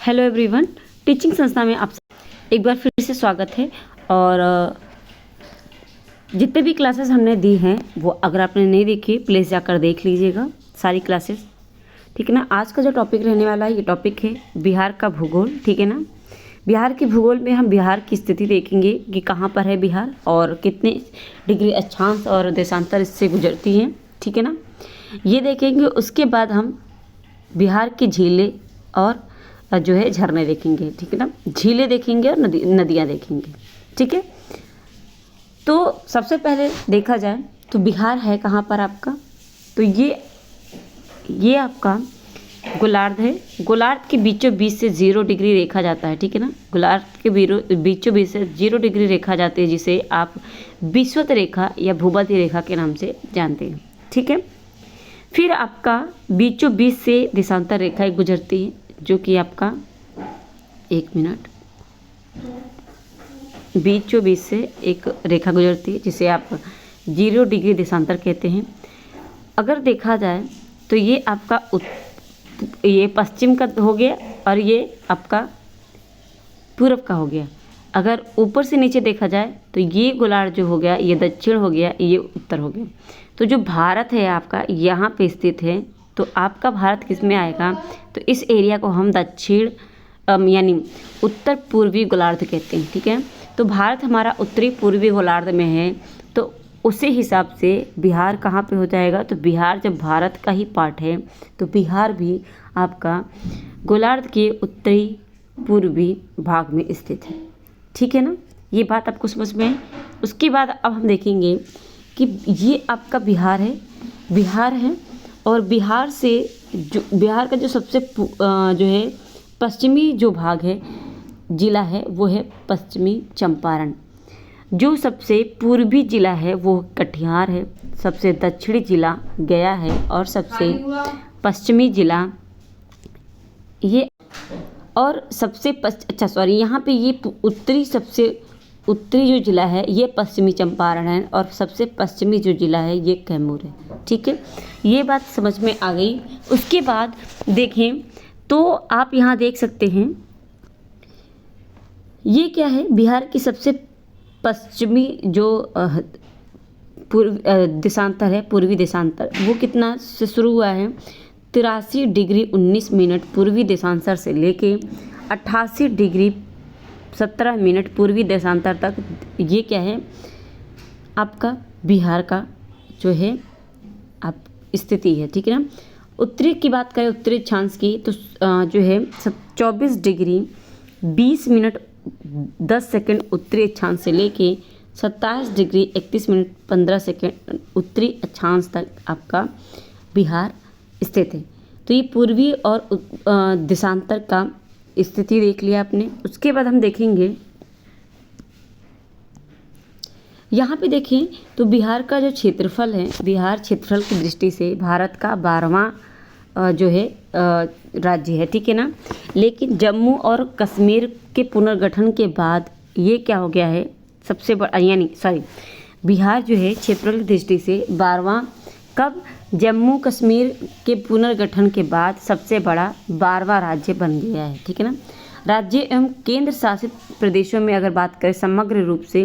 Hello everyone, teaching संस्था में आप एक बार फिर से स्वागत है। और जितने भी क्लासेस हमने दी हैं वो अगर आपने नहीं देखी प्लीज़ जाकर देख लीजिएगा सारी क्लासेस, ठीक है ना। आज का जो टॉपिक रहने वाला है ये टॉपिक है बिहार का भूगोल, ठीक है ना। बिहार के भूगोल में हम बिहार की स्थिति देखेंगे कि कहाँ पर है बिहार और कितने डिग्री अक्षांश और देशांतर इससे गुजरती हैं, ठीक है ना। ये देखेंगे। उसके बाद हम बिहार की झीलें और जो है झरने देखेंगे, ठीक है ना। झीलें देखेंगे और नदियाँ देखेंगे, ठीक है। तो सबसे पहले देखा जाए तो बिहार है कहाँ पर आपका, तो ये आपका गोलार्ध है। गोलार्ध के बीचों बीच से 0 डिग्री रेखा जाता है, ठीक है ना। गोलार्ध के बीचों बीच से 0 डिग्री रेखा जाती है, जिसे आप विषुवत रेखा या भूमध्य रेखा के नाम से जानते हैं, ठीक है। फिर आपका बीचों बीच से देशांतर रेखा एक गुजरती है, जो कि आपका बीचों बीच से एक रेखा गुजरती है, जिसे आप 0 डिग्री देशांतर कहते हैं। अगर देखा जाए तो ये आपका ये पश्चिम का हो गया और ये आपका पूर्व का हो गया। अगर ऊपर से नीचे देखा जाए तो ये गोलार्ध जो हो गया ये दक्षिण हो गया, ये उत्तर हो गया। तो जो भारत है आपका यहाँ पे स्थित है, तो आपका भारत किस में आएगा, तो इस एरिया को हम दक्षिण यानी उत्तर पूर्वी गोलार्ध कहते हैं, ठीक है। तो भारत हमारा उत्तरी पूर्वी गोलार्ध में है, तो उसी हिसाब से बिहार कहाँ पे हो जाएगा, तो बिहार जब भारत का ही पार्ट है तो बिहार भी आपका गोलार्ध के उत्तरी पूर्वी भाग में स्थित है, ठीक है ना। ये बात आपको समझ में है। उसके बाद अब हम देखेंगे कि ये आपका बिहार है और बिहार से जो बिहार का जो सबसे जो है पश्चिमी जो भाग है, जिला है, वो है पश्चिमी चंपारण। जो सबसे पूर्वी जिला है वो कटिहार है, सबसे दक्षिणी जिला गया है और सबसे पश्चिमी जिला ये और सबसे यहाँ पे ये सबसे उत्तरी जो जिला है ये पश्चिमी चंपारण है और सबसे पश्चिमी जो जिला है ये कैमूर है, ठीक है। ये बात समझ में आ गई। उसके बाद देखें तो आप यहाँ देख सकते हैं ये क्या है, बिहार की सबसे पश्चिमी जो देशांतर है, पूर्वी देशांतर, वो कितना से शुरू हुआ है, 83 डिग्री 19 मिनट पूर्वी देशांतर से लेके 88 डिग्री 17 मिनट पूर्वी देशांतर तक। ये क्या है आपका बिहार का जो है आप स्थिति है, ठीक है ना। उत्तरी की बात करें, उत्तरी अक्षांश की, तो जो है 24 डिग्री 20 मिनट 10 सेकंड उत्तरी अक्षांश से लेके 27 डिग्री 31 मिनट 15 सेकंड उत्तरी अक्षांश तक आपका बिहार स्थित है। तो ये पूर्वी और देशांतर का स्थिति देख लिया आपने। उसके बाद हम देखेंगे यहाँ पे देखें तो बिहार का जो क्षेत्रफल है, बिहार क्षेत्रफल की दृष्टि से भारत का 12वां जो है राज्य है, ठीक है ना। लेकिन जम्मू और कश्मीर के पुनर्गठन के बाद ये क्या हो गया है, सबसे बड़ा बिहार जो है क्षेत्रफल की दृष्टि से 12वां, कब, जम्मू कश्मीर के पुनर्गठन के बाद सबसे बड़ा 12वां राज्य बन गया है, ठीक है ना। राज्य एवं केंद्र शासित प्रदेशों में अगर बात करें समग्र रूप से,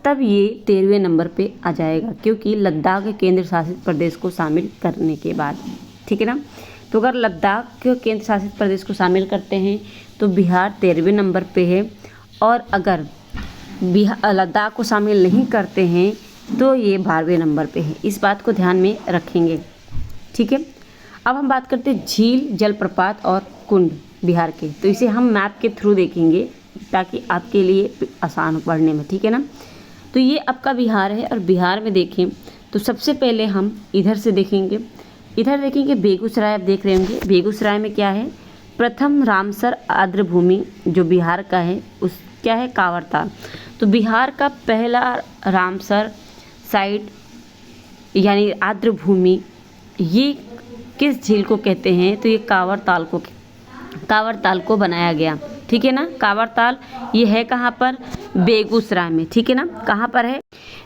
तब ये 13वें नंबर पे आ जाएगा, क्योंकि लद्दाख केंद्र शासित प्रदेश को शामिल करने के बाद, ठीक है ना। तो अगर लद्दाख केंद्र शासित प्रदेश को शामिल करते हैं तो बिहार 13वें नंबर पे है, और अगर लद्दाख को शामिल नहीं करते हैं तो ये 12वें नंबर पे है। इस बात को ध्यान में रखेंगे, ठीक है। अब हम बात करते हैं झील, जलप्रपात और कुंड बिहार के, तो इसे हम मैप के थ्रू देखेंगे ताकि आपके लिए आसान हो पढ़ने में, ठीक है ना। तो ये आपका बिहार है और बिहार में देखें तो सबसे पहले हम इधर से देखेंगे, इधर देखेंगे बेगूसराय। आप देख रहे होंगे बेगूसराय में क्या है, प्रथम रामसर आर्द्रभूमि जो बिहार का है, उस क्या है कांवरताल। तो बिहार का पहला रामसर साइट यानी आर्द्रभूमि ये किस झील को कहते हैं, तो ये कांवरताल को बनाया गया, ठीक है ना। कांवरताल ये है कहाँ पर, बेगूसराय में, ठीक है ना। कहाँ पर है,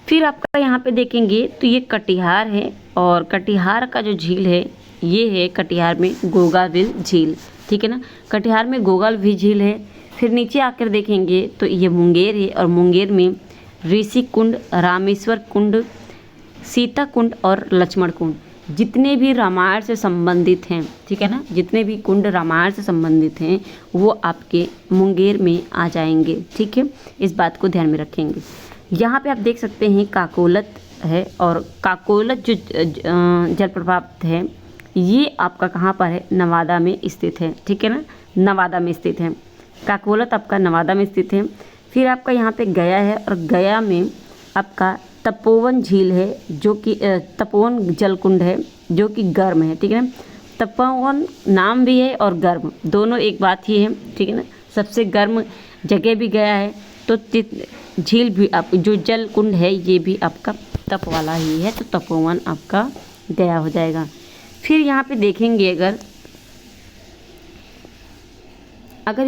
फिर आपका यहाँ पे देखेंगे तो ये कटिहार है और कटिहार का जो झील है ये है कटिहार में गोगाविल झील, ठीक है ना। कटिहार में गोगल भी झील है। फिर नीचे आकर देखेंगे तो ये मुंगेर है, और मुंगेर में ऋषि कुंड, रामेश्वर कुंड, सीता कुंड और लक्ष्मण कुंड, जितने भी रामायण से संबंधित हैं, ठीक है ना, जितने भी कुंड रामायण से संबंधित हैं वो आपके मुंगेर में आ जाएंगे, ठीक है। इस बात को ध्यान में रखेंगे। यहाँ पे आप देख सकते हैं काकोलत है, और काकोलत जो जलप्रपात है ये आपका कहाँ पर है, नवादा में स्थित है, ठीक है ना, नवादा में स्थित है। काकोलत आपका नवादा में स्थित है। फिर आपका यहाँ पे गया है, और गया में आपका तपोवन झील है, जो कि तपोवन जलकुंड है जो कि गर्म है, ठीक है ना। तपोवन नाम भी है और गर्म, दोनों एक बात ही है, ठीक है ना। सबसे गर्म जगह भी गया है, तो झील भी आप जो जल कुंड है ये भी आपका तप वाला ही है, तो तपोवन आपका गया हो जाएगा। फिर यहाँ पे देखेंगे अगर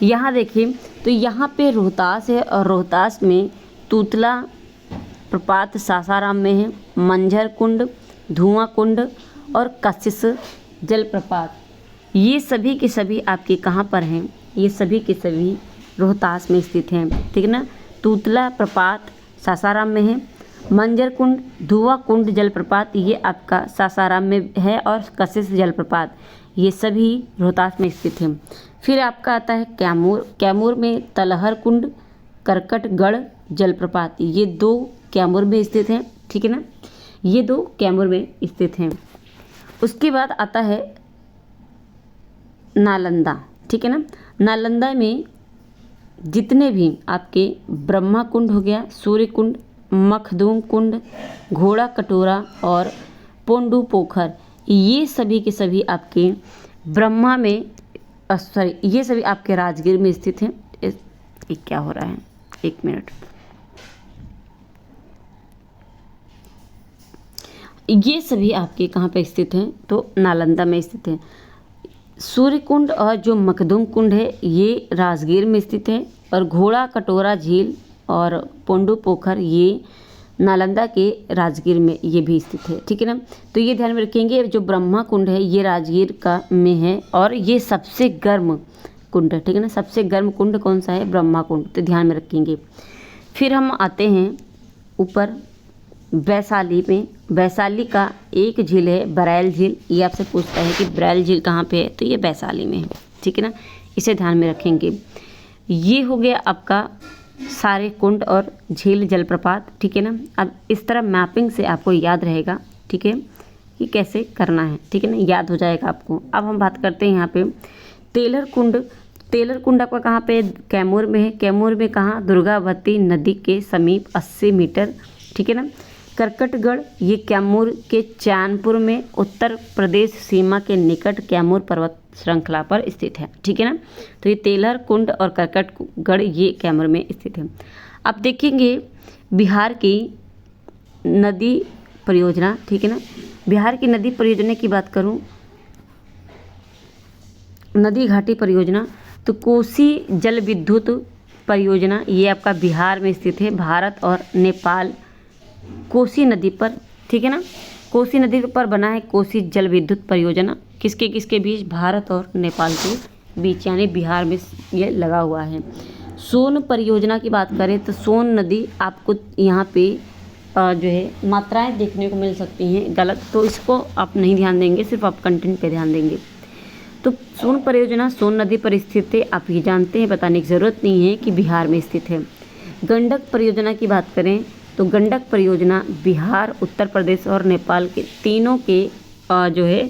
यहाँ देखिए तो यहाँ पे रोहतास है, और रोहतास में तूतला प्रपात सासाराम में है, मंझर कुंड, धुआं कुंड और कशिश जलप्रपात, ये सभी के सभी आपके कहाँ पर हैं, ये सभी के सभी रोहतास में स्थित हैं, ठीक है ना। तूतला प्रपात सासाराम में है, मंझर कुंड, धुआं कुंड जलप्रपात ये आपका सासाराम में है, और कशिश जलप्रपात ये सभी रोहतास में स्थित हैं। फिर आपका आता है कैमूर। कैमूर में तलहर कुंड, करकटगढ़ जलप्रपात, ये दो कैमूर में स्थित हैं, ठीक है ना, ये दो कैमूर में स्थित हैं। उसके बाद आता है नालंदा, ठीक है ना। नालंदा में जितने भी आपके ब्रह्मा कुंड हो गया, सूर्य कुंड, मखदूम कुंड, घोड़ा कटोरा और पोंडू पोखर, ये सभी के सभी आपके ब्रह्मा में ये सभी आपके राजगीर में स्थित हैं। क्या हो रहा है, एक मिनट, ये सभी आपके कहाँ पे स्थित हैं, तो नालंदा में स्थित हैं। सूर्य कुंड और जो मखदूम कुंड है ये राजगीर में स्थित है, और घोड़ा कटोरा झील और पोंडू पोखर ये नालंदा के राजगीर में ये भी स्थित है, ठीक है ना। तो ये ध्यान में रखेंगे, जो ब्रह्मा कुंड है ये राजगीर का में है, और ये सबसे गर्म कुंड है, ठीक है ना। सबसे गर्म कुंड कौन सा है, ब्रह्मा कुंड, तो ध्यान में रखेंगे। फिर हम आते हैं ऊपर वैशाली में। वैशाली का एक झील है बरैल झील, ये आपसे पूछता है कि बरैल झील कहाँ पे है, तो ये वैशाली में है, ठीक है ना, इसे ध्यान में रखेंगे। ये हो गया आपका सारे कुंड और झील जलप्रपात, ठीक है ना। अब इस तरह मैपिंग से आपको याद रहेगा, ठीक है, कि कैसे करना है, ठीक है ना, याद हो जाएगा आपको। अब हम बात करते हैं यहाँ पे तेलर कुंड। तेलर कुंड आपका कहाँ पे, कैमूर में है। कैमूर में कहाँ, दुर्गावती नदी के समीप 80 मीटर, ठीक है ना। करकटगढ़ ये कैमूर के चैनपुर में उत्तर प्रदेश सीमा के निकट कैमूर पर्वत श्रृंखला पर स्थित है, ठीक है ना। तो ये तेलहर कुंड और करकटगढ़ ये कैमूर में स्थित है। अब देखेंगे बिहार की नदी परियोजना, ठीक है ना। बिहार की नदी परियोजना की बात करूं, नदी घाटी परियोजना, तो कोसी जल विद्युत परियोजना ये आपका बिहार में स्थित है, भारत और नेपाल कोसी नदी पर, ठीक है ना। कोसी नदी पर बना है कोसी जल विद्युत परियोजना, किसके बीच, भारत और नेपाल के बीच, यानी बिहार में ये लगा हुआ है। सोन परियोजना की बात करें तो सोन नदी आपको यहाँ पे जो है मात्राएं देखने को मिल सकती हैं गलत, तो इसको आप नहीं ध्यान देंगे, सिर्फ आप कंटेंट पे ध्यान देंगे। तो सोन परियोजना सोन नदी पर स्थित है, आप ये जानते हैं, बताने की ज़रूरत नहीं है कि बिहार में स्थित है। गंडक परियोजना की बात करें तो गंडक परियोजना बिहार, उत्तर प्रदेश और नेपाल के तीनों के जो है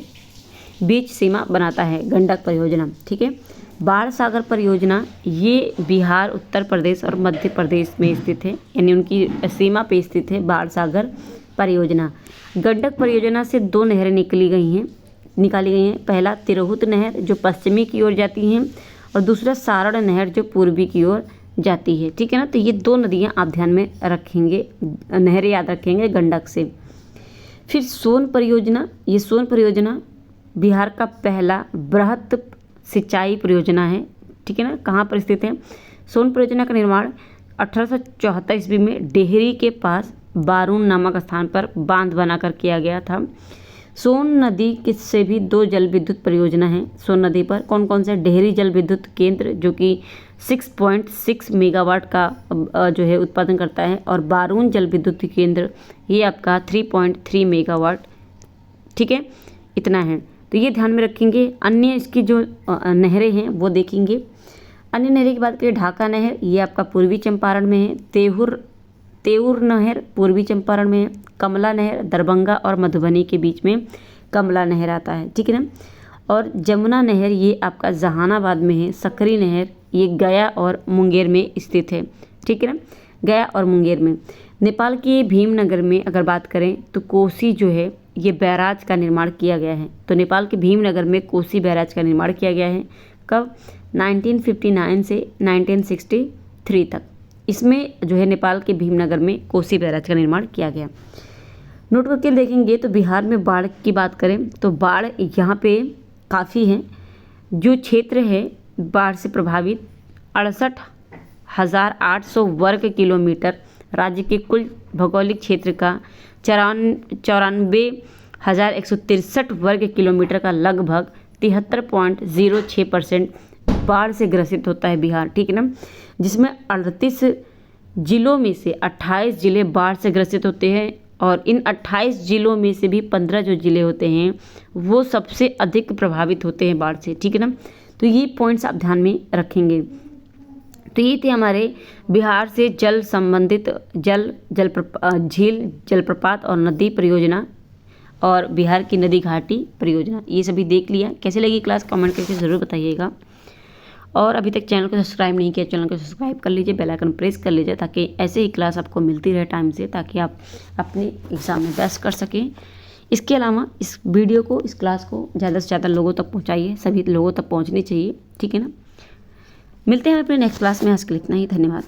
बीच सीमा बनाता है गंडक परियोजना, ठीक है। बाण सागर परियोजना ये बिहार, उत्तर प्रदेश और मध्य प्रदेश में स्थित है, यानी उनकी सीमा पे स्थित है बाण सागर परियोजना। गंडक परियोजना से दो नहरें निकाली गई हैं। पहला तिरहुत नहर जो पश्चिमी की ओर जाती हैं, और दूसरा सारण नहर जो पूर्वी की ओर जाती है, ठीक है ना। तो ये दो नदियाँ आप ध्यान में रखेंगे, नहरें याद रखेंगे गंडक से। फिर सोन परियोजना, ये सोन परियोजना बिहार का पहला बृहत सिंचाई परियोजना है, ठीक है ना। कहाँ पर स्थित है, सोन परियोजना का निर्माण 1874 ईस्वी में डेहरी के पास बारून नामक स्थान पर बांध बनाकर किया गया था। सोन नदी किससे भी 2 जल विद्युत परियोजना है सोन नदी पर। कौन कौन से? डेहरी जल विद्युत केंद्र जो कि 6.6 मेगावाट का जो है उत्पादन करता है, और बारून जल विद्युत केंद्र ये आपका 3.3 मेगावाट। ठीक है, इतना है, तो ये ध्यान में रखेंगे। अन्य इसकी जो नहरें हैं वो देखेंगे। अन्य नहरें की बात करें, ढाका नहर ये आपका पूर्वी चंपारण में है, तेउर नहर पूर्वी चंपारण में है, कमला नहर दरभंगा और मधुबनी के बीच में कमला नहर आता है। ठीक है ना, और जमुना नहर ये आपका जहानाबाद में है, सकरी नहर ये गया और मुंगेर में स्थित है। ठीक है ना, गया और मुंगेर में। नेपाल के भीमनगर में अगर बात करें तो कोसी जो है ये बैराज का निर्माण किया गया है। तो नेपाल के भीमनगर में कोसी बैराज का निर्माण किया गया है। कब? 1959 से 1963 तक इसमें जो है नेपाल के भीमनगर में कोसी बैराज का निर्माण किया गया। नोट करके देखेंगे तो बिहार में बाढ़ की बात करें तो बाढ़ यहाँ पे काफ़ी है। जो क्षेत्र है बाढ़ से प्रभावित 68,800 वर्ग किलोमीटर, राज्य के कुल भौगोलिक क्षेत्र का 94,163 वर्ग किलोमीटर का लगभग 73.06% बाढ़ से ग्रसित होता है बिहार। ठीक है ना, जिसमें 38 जिलों में से 28 जिले बाढ़ से ग्रसित होते हैं, और इन 28 जिलों में से भी 15 जो जिले होते हैं वो सबसे अधिक प्रभावित होते हैं बाढ़ से। ठीक है ना, तो ये पॉइंट्स आप ध्यान में रखेंगे। तो ये थे हमारे बिहार से जल संबंधित झील, जलप्रपात और नदी परियोजना, और बिहार की नदी घाटी परियोजना, ये सभी देख लिया। कैसे लगी क्लास कमेंट करके ज़रूर बताइएगा। और अभी तक चैनल को सब्सक्राइब नहीं किया, चैनल को सब्सक्राइब कर लीजिए, बेल आइकन प्रेस कर लीजिए, ताकि ऐसे ही क्लास आपको मिलती रहे टाइम से, ताकि आप अपने एग्ज़ाम में बेस्ट कर सकें। इसके अलावा इस वीडियो को, इस क्लास को ज़्यादा से ज़्यादा लोगों तक पहुँचाइए, सभी लोगों तक पहुँचनी चाहिए। ठीक है ना, मिलते हैं अपने नेक्स्ट क्लास में। आज के लिए इतना ही, धन्यवाद।